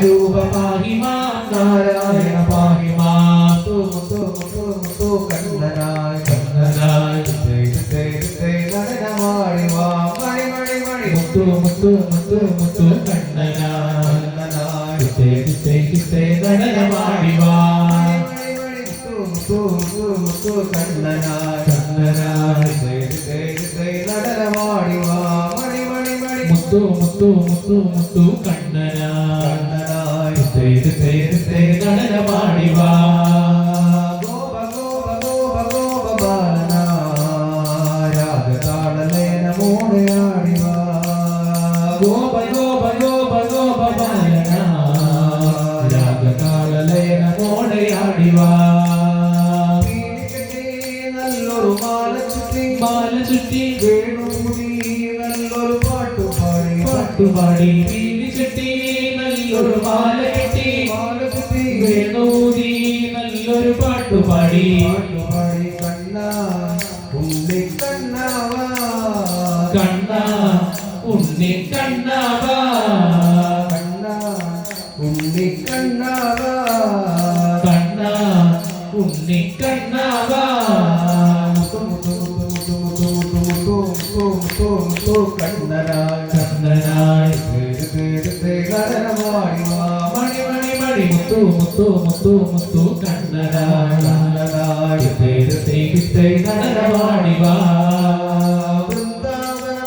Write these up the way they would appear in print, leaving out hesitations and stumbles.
രൂപ പാഹി മാം നാരായണ പാഹി മാം മുത്തു മുത്തു മുത്തു കണ്ണനായി കണ്ണനായി നടനമാടി വാ മണി മണി മണി മുത്തു മുത്തു മുത്തു മുത്തു കണ്ണനായി നടനമാടി വാ മുത്തു മുത്തു മുത്തു കണ്ണനായി കണ്ണനായി നടനമാടി വാ മണി മണി മണി മുത്തു മുത്തു മുത്തു മുത്തു കണ്ണനായി നടനമാടി വാ ഗോപ ഗോപ ഗോപ ഗോപ ബാലന രാഗതാളലേന മോടയാടി വാ ഗോപ ഗോപ ഗോപ ഗോപ ബാലന രാഗതാളലേന മോടയാടി വാ നല്ലൊരു മാല ചുറ്റി വേണുമുടി നല്ലൊരു പാട്ടുപാടി വീണി ചുറ്റി നല്ലൊരു മാല ചുറ്റി വേണൂതി നല്ലൊരു പാട്ടുപാടി കണ്ണ ഉണ്ണി കണ്ണാവാ കണ്ണ ഉണ്ണി കണ്ണാവാ കണ്ണ ഉണ്ണി കണ്ണാവാ കണ്ണ ഉണ്ണി കണ്ണാവാ കണ്ണനായി നടനമാടി വാ മണി മണി മണി മുത്തു മുത്തു മുത്തു മുത്തു കണ്ണനായി നടനമാടി വാ വൃന്ദാവന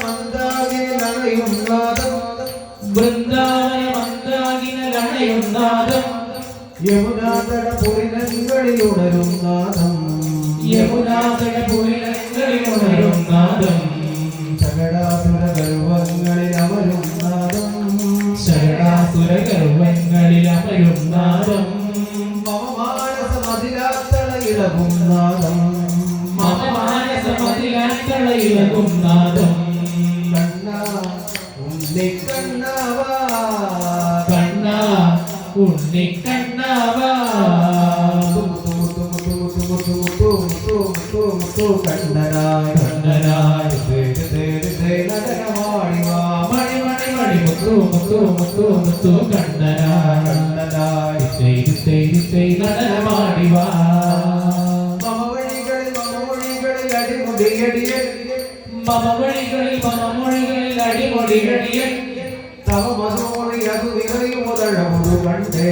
മന്ദാകിനി ലണയും നാദം യമുനാതട പുരിനങ്ങളിൽ ഉണരും നാദം യമുനാതട പുരിനങ്ങളിൽ ഉണരും നാദം ശകടാസുര ഗർവങ്ങളിൽ അമരും നാദം ശകടാസുര ഗർവങ്ങളിൽ അമരും നാദം മമ മാനസ മതിലാത്തളയിളകും നാദം മമ മാനസ മതിലാത്തളയിളകും നാദം കണ്ണ ഉണ്ണി കണ്ണാവാ കണ്ണ ഉണ്ണി കണ്ണാവാ കണ്ണനായി കണ്ണനായി നടനമാടി വാ മണി മണി മണി മുത്തു മുത്തു മുത്തു മുത്തു കണ്ണനായി നടനമാടി വാ മമവഴികളിൽ അടിമുടിയടിയൻ തവ മധുമൊഴി അത് നിറയും മുതഴ കണ്ടേ